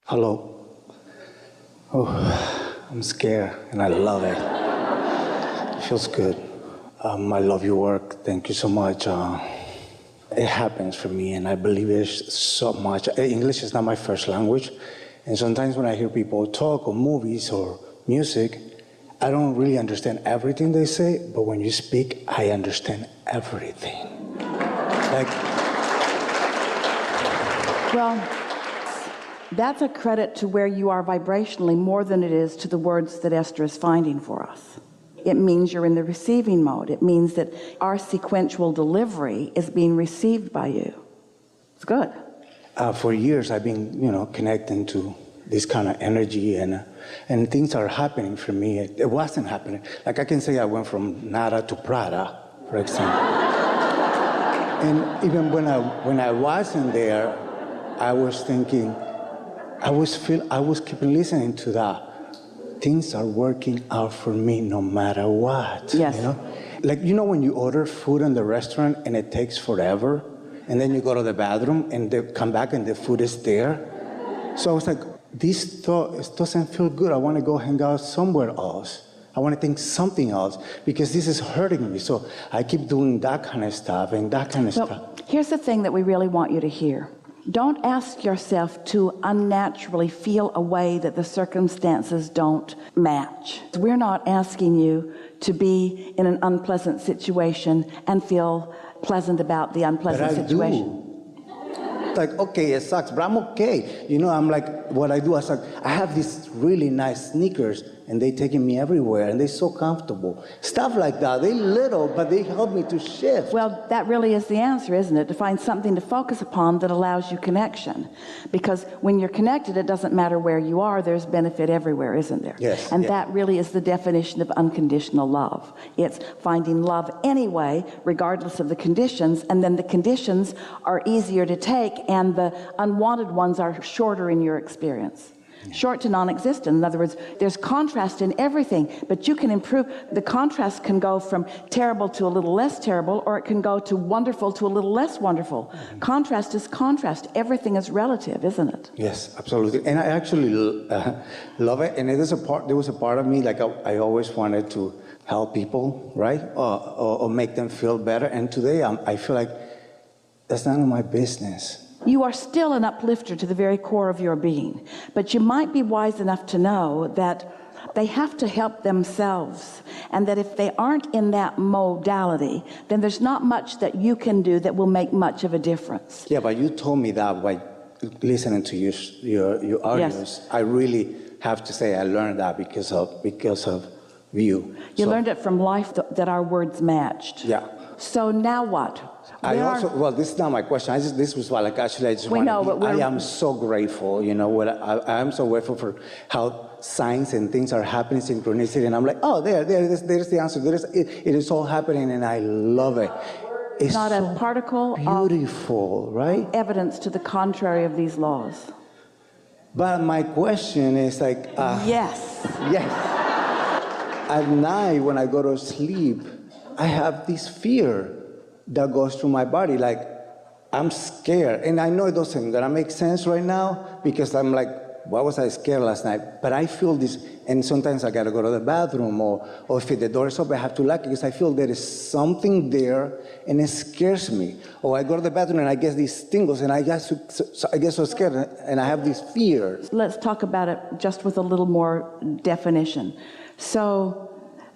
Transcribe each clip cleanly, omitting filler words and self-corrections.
Hello. Oh, I'm scared and I love it. It feels good. I love your work. Thank you so much. It happens for me, and I believe there's so much. English is not my first language, and sometimes when I hear people talk or movies or music, I don't really understand everything they say, but when you speak, I understand everything. Like, Well, that's a credit to where you are vibrationally more than it is to the words that Esther is finding for us. It means you're in the receiving mode. It means that our sequential delivery is being received by you. It's good. For years, I've been, connecting to this kind of energy, and things are happening for me. It wasn't happening. Like I can say I went from nada to Prada, for example. And even when I wasn't there, I was thinking, I was keeping listening to that. Things are working out for me no matter what. Yes. Like, when you order food in the restaurant and it takes forever, and then you go to the bathroom and they come back and the food is there. So I was like, this doesn't feel good. I want to go hang out somewhere else. I want to think something else because this is hurting me. So I keep doing that kind of stuff and that kind of stuff. Here's the thing that we really want you to hear. Don't ask yourself to unnaturally feel a way that the circumstances don't match. We're not asking you to be in an unpleasant situation and feel pleasant about the unpleasant situation. Like, okay, it sucks, but I'm okay. I'm like, what I do is like, I have these really nice sneakers and they taking me everywhere and they're so comfortable. Stuff like that. They're little, but they help me to shift. Well, that really is the answer, isn't it? To find something to focus upon that allows you connection. Because when you're connected, it doesn't matter where you are, there's benefit everywhere, isn't there? Yes. And that really is the definition of unconditional love. It's finding love anyway, regardless of the conditions, and then the conditions are easier to take and the unwanted ones are shorter in your experience. Short to non-existent. In other words, there's contrast in everything, but you can improve. The contrast can go from terrible to a little less terrible, or it can go to wonderful to a little less wonderful. Mm-hmm. Contrast is contrast. Everything is relative, isn't it? Yes, absolutely. And I actually love it. And there was a part of me, like I always wanted to help people, right? Or make them feel better. And today I feel like that's none of my business. You are still an uplifter to the very core of your being, but you might be wise enough to know that they have to help themselves, and that if they aren't in that modality, then there's not much that you can do that will make much of a difference. Yeah, but you told me that by listening to your audios. Yes. I really have to say I learned that because of you. You learned it from life that our words matched. Yeah. So now what? This is not my question. This was I am so grateful, I am so grateful for how science and things are happening, synchronicity, and I'm like, oh, there's the answer. It is all happening, and I love it. It's not so a particle beautiful, right? Evidence to the contrary of these laws. But my question is like, yes. At night when I go to sleep, I have this fear that goes through my body, like I'm scared. And I know it doesn't gonna make sense right now because I'm like, why was I scared last night? But I feel this, and sometimes I gotta go to the bathroom or if the door is open, I have to lock it because I feel there is something there and it scares me. Or I go to the bathroom and I get these tingles and I get so scared and I have this fear. Let's talk about it just with a little more definition. So,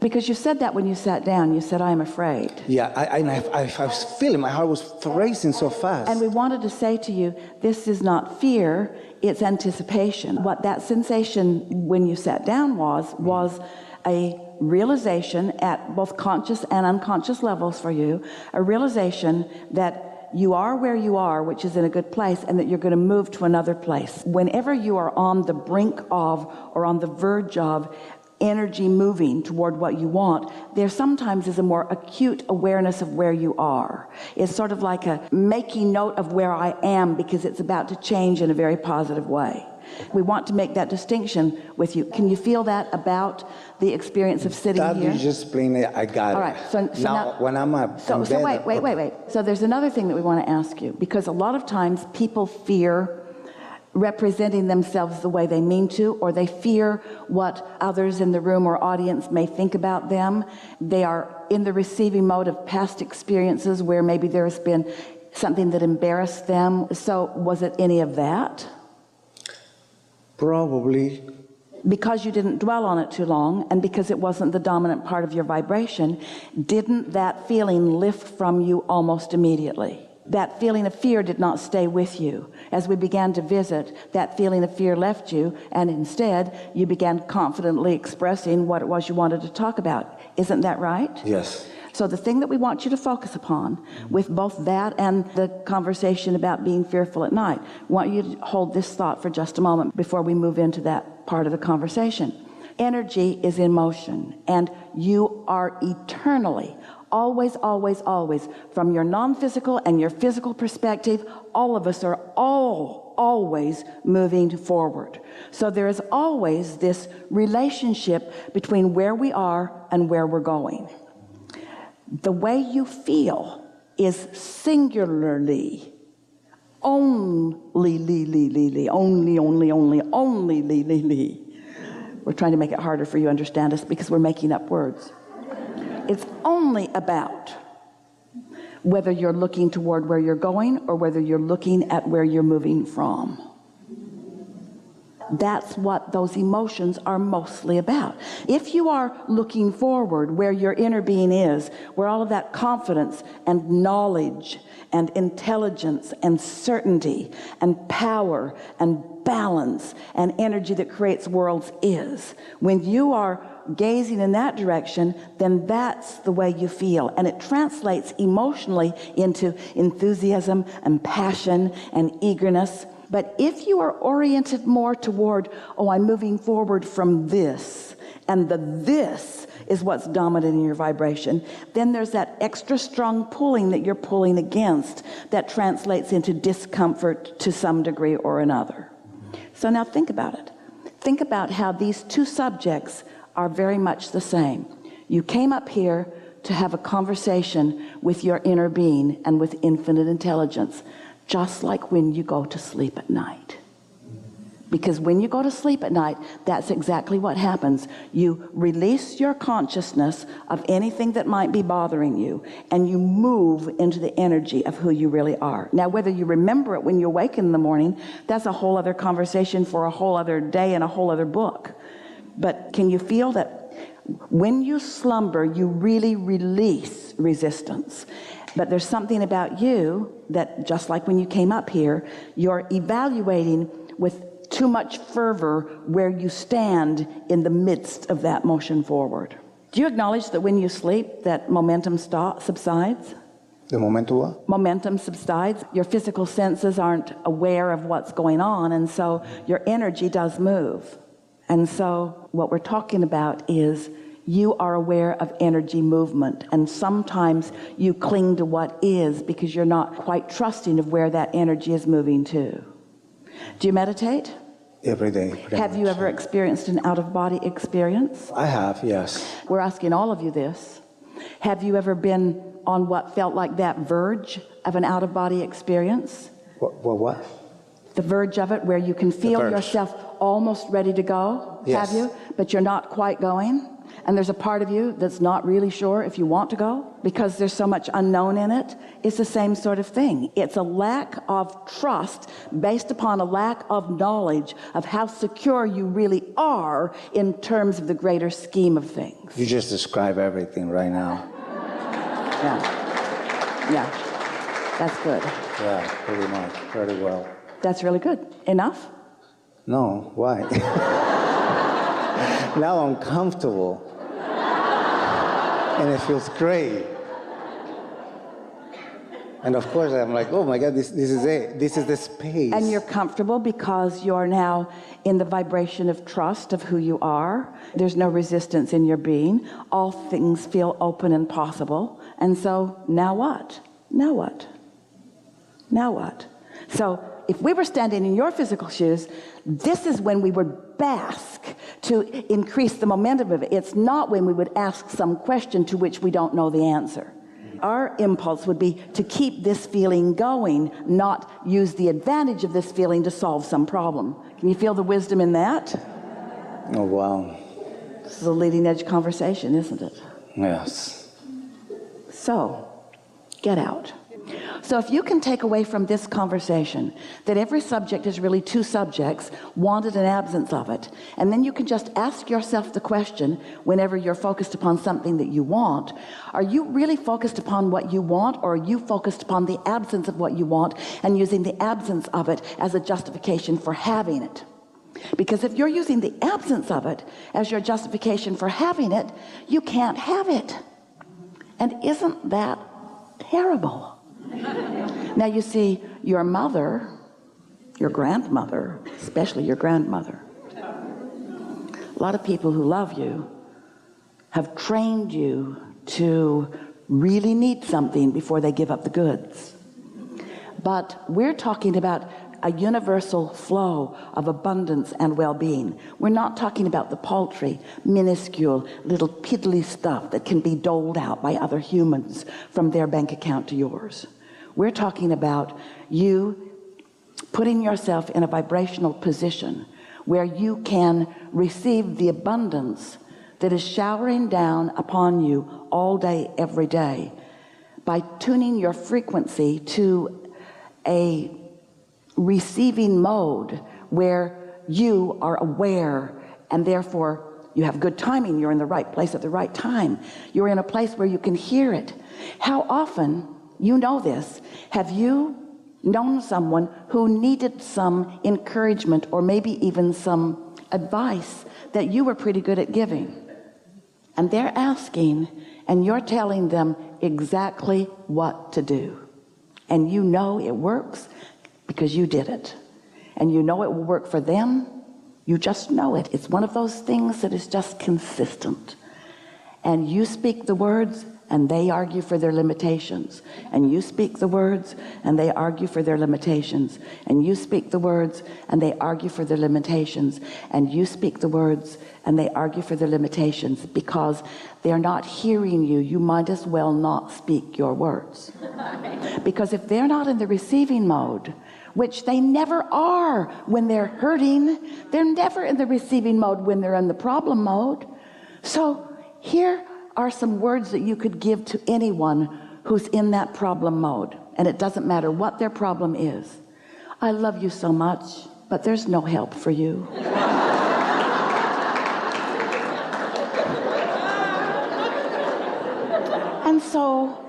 because you said that when you sat down, you said, I am afraid. Yeah, I was feeling, my heart was racing so fast. And we wanted to say to you, this is not fear, it's anticipation. What that sensation when you sat down was a realization at both conscious and unconscious levels for you, a realization that you are where you are, which is in a good place, and that you're going to move to another place. Whenever you are on the brink of or on the verge of energy moving toward what you want, there sometimes is a more acute awareness of where you are. It's sort of like a making note of where I am because it's about to change in a very positive way. We want to make that distinction with you. Can you feel that about the experience of sitting here? That you just explained it, I got it. All right. So now, when I'm up, so wait. So there's another thing that we want to ask you, because a lot of times people fear representing themselves the way they mean to, or they fear what others in the room or audience may think about them. They are in the receiving mode of past experiences where maybe there's been something that embarrassed them. So was it any of that? Probably. Because you didn't dwell on it too long, and because it wasn't the dominant part of your vibration, didn't that feeling lift from you almost immediately? That feeling of fear did not stay with you. As we began to visit, that feeling of fear left you, and instead you began confidently expressing what it was you wanted to talk about. Isn't that right? Yes. So the thing that we want you to focus upon with both that and the conversation about being fearful at night, I want you to hold this thought for just a moment before we move into that part of the conversation. Energy is in motion, and you are eternally, always, always, always, from your non-physical and your physical perspective, all of us are always moving forward. So there is always this relationship between where we are and where we're going. The way you feel is singularly, only. We're trying to make it harder for you to understand us because we're making up words. It's only about whether you're looking toward where you're going or whether you're looking at where you're moving from. That's what those emotions are mostly about. If you are looking forward where your inner being is, where all of that confidence and knowledge and intelligence and certainty and power and balance and energy that creates worlds is, when you are gazing in that direction, then that's the way you feel, and it translates emotionally into enthusiasm and passion and eagerness. But if you are oriented more toward, I'm moving forward from this, and this is what's dominant in your vibration, then there's that extra strong pulling that you're pulling against that translates into discomfort to some degree or another. So now think about it. Think about how these two subjects are very much the same. You came up here to have a conversation with your inner being and with infinite intelligence, just like when you go to sleep at night. Because when you go to sleep at night, that's exactly what happens. You release your consciousness of anything that might be bothering you, and you move into the energy of who you really are. Now, whether you remember it when you wake in the morning, that's a whole other conversation for a whole other day and a whole other book. But can you feel that when you slumber, you really release resistance? But there's something about you that, just like when you came up here, you're evaluating with too much fervor where you stand in the midst of that motion forward. Do you acknowledge that when you sleep, that momentum subsides? The momentum what? Momentum subsides. Your physical senses aren't aware of what's going on, and so your energy does move. And so what we're talking about is you are aware of energy movement, and sometimes you cling to what is because you're not quite trusting of where that energy is moving to. Do you meditate? Every day. Have you ever experienced an out-of-body experience? I have, yes. We're asking all of you this. Have you ever been on what felt like that verge of an out-of-body experience? What? The verge of it, where you can feel yourself almost ready to go? Yes. Have you? But you're not quite going? And there's a part of you that's not really sure if you want to go because there's so much unknown in it. It's the same sort of thing. It's a lack of trust based upon a lack of knowledge of how secure you really are in terms of the greater scheme of things. You just describe everything right now. Yeah. That's good. Yeah, pretty much. Very well. That's really good. Enough? No, why? Now I'm comfortable. And it feels great. And of course I'm like, oh my God, this is it. This is the space. And you're comfortable because you're now in the vibration of trust of who you are. There's no resistance in your being. All things feel open and possible. And so now what? Now what? Now what? So if we were standing in your physical shoes, this is when we would bask to increase the momentum of it. It's not when we would ask some question to which we don't know the answer. our impulse would be to keep this feeling going, not use the advantage of this feeling to solve some problem. Can you feel the wisdom in that? Oh, wow. This is a leading edge conversation, isn't it? Yes. So, get out. So if you can take away from this conversation that every subject is really two subjects, wanted and absence of it, and then you can just ask yourself the question whenever you're focused upon something that you want, are you really focused upon what you want, or are you focused upon the absence of what you want and using the absence of it as a justification for having it? Because if you're using the absence of it as your justification for having it, you can't have it. And isn't that terrible? Now you see, your mother, your grandmother, especially your grandmother, a lot of people who love you have trained you to really need something before they give up the goods. But we're talking about a universal flow of abundance and well-being. We're not talking about the paltry, minuscule, little piddly stuff that can be doled out by other humans from their bank account to yours. We're talking about you putting yourself in a vibrational position where you can receive the abundance that is showering down upon you all day, every day, by tuning your frequency to a receiving mode where you are aware, and therefore you have good timing. You're in the right place at the right time. You're in a place where you can hear it. How often, you know this, have you known someone who needed some encouragement or maybe even some advice that you were pretty good at giving, and they're asking and you're telling them exactly what to do, and you know it works because you did it, and you know it will work for them? You just know it. It's one of those things that is just consistent, and you speak the words and they argue for their limitations, and you speak the words and they argue for their limitations, and you speak the words and they argue for their limitations, and you speak the words and they argue for their limitations. Because they're not hearing you, you might as well not speak your words. Because if they're not in the receiving mode, which they never are when they're hurting, they're never in the receiving mode when they're in the problem mode. So here are some words that you could give to anyone who's in that problem mode, and it doesn't matter what their problem is. I love you so much, but there's no help for you. And so,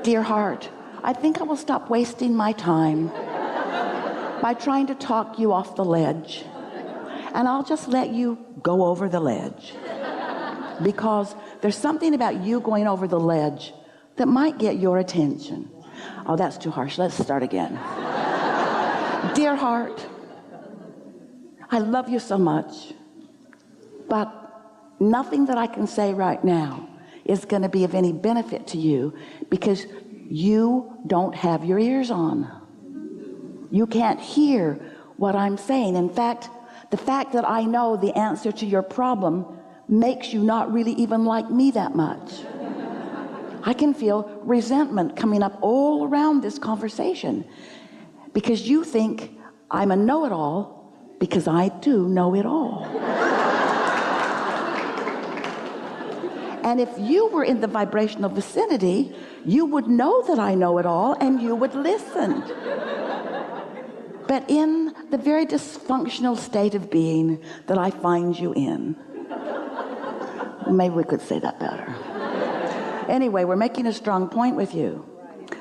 dear heart, I think I will stop wasting my time by trying to talk you off the ledge, and I'll just let you go over the ledge, because there's something about you going over the ledge that might get your attention. Oh, that's too harsh. Let's start again. Dear heart, I love you so much, but nothing that I can say right now is going to be of any benefit to you, because you don't have your ears on. You can't hear what I'm saying. In fact, the fact that I know the answer to your problem makes you not really even like me that much. I can feel resentment coming up all around this conversation, because you think I'm a know-it-all, because I do know it all. And if you were in the vibrational vicinity, you would know that I know it all, and you would listen. But in the very dysfunctional state of being that I find you in, maybe we could say that better. Anyway, we're making a strong point with you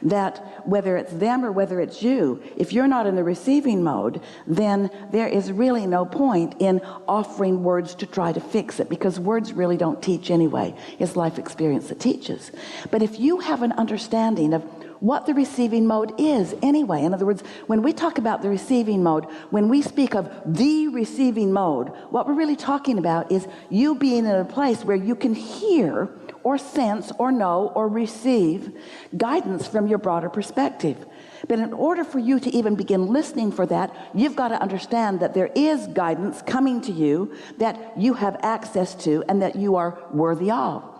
that whether it's them or whether it's you, if you're not in the receiving mode, then there is really no point in offering words to try to fix it, because words really don't teach anyway. It's life experience that teaches. But if you have an understanding of what the receiving mode is anyway, in other words, when we talk about the receiving mode, when we speak of the receiving mode, what we're really talking about is you being in a place where you can hear or sense or know or receive guidance from your broader perspective. But in order for you to even begin listening for that, you've got to understand that there is guidance coming to you that you have access to and that you are worthy of.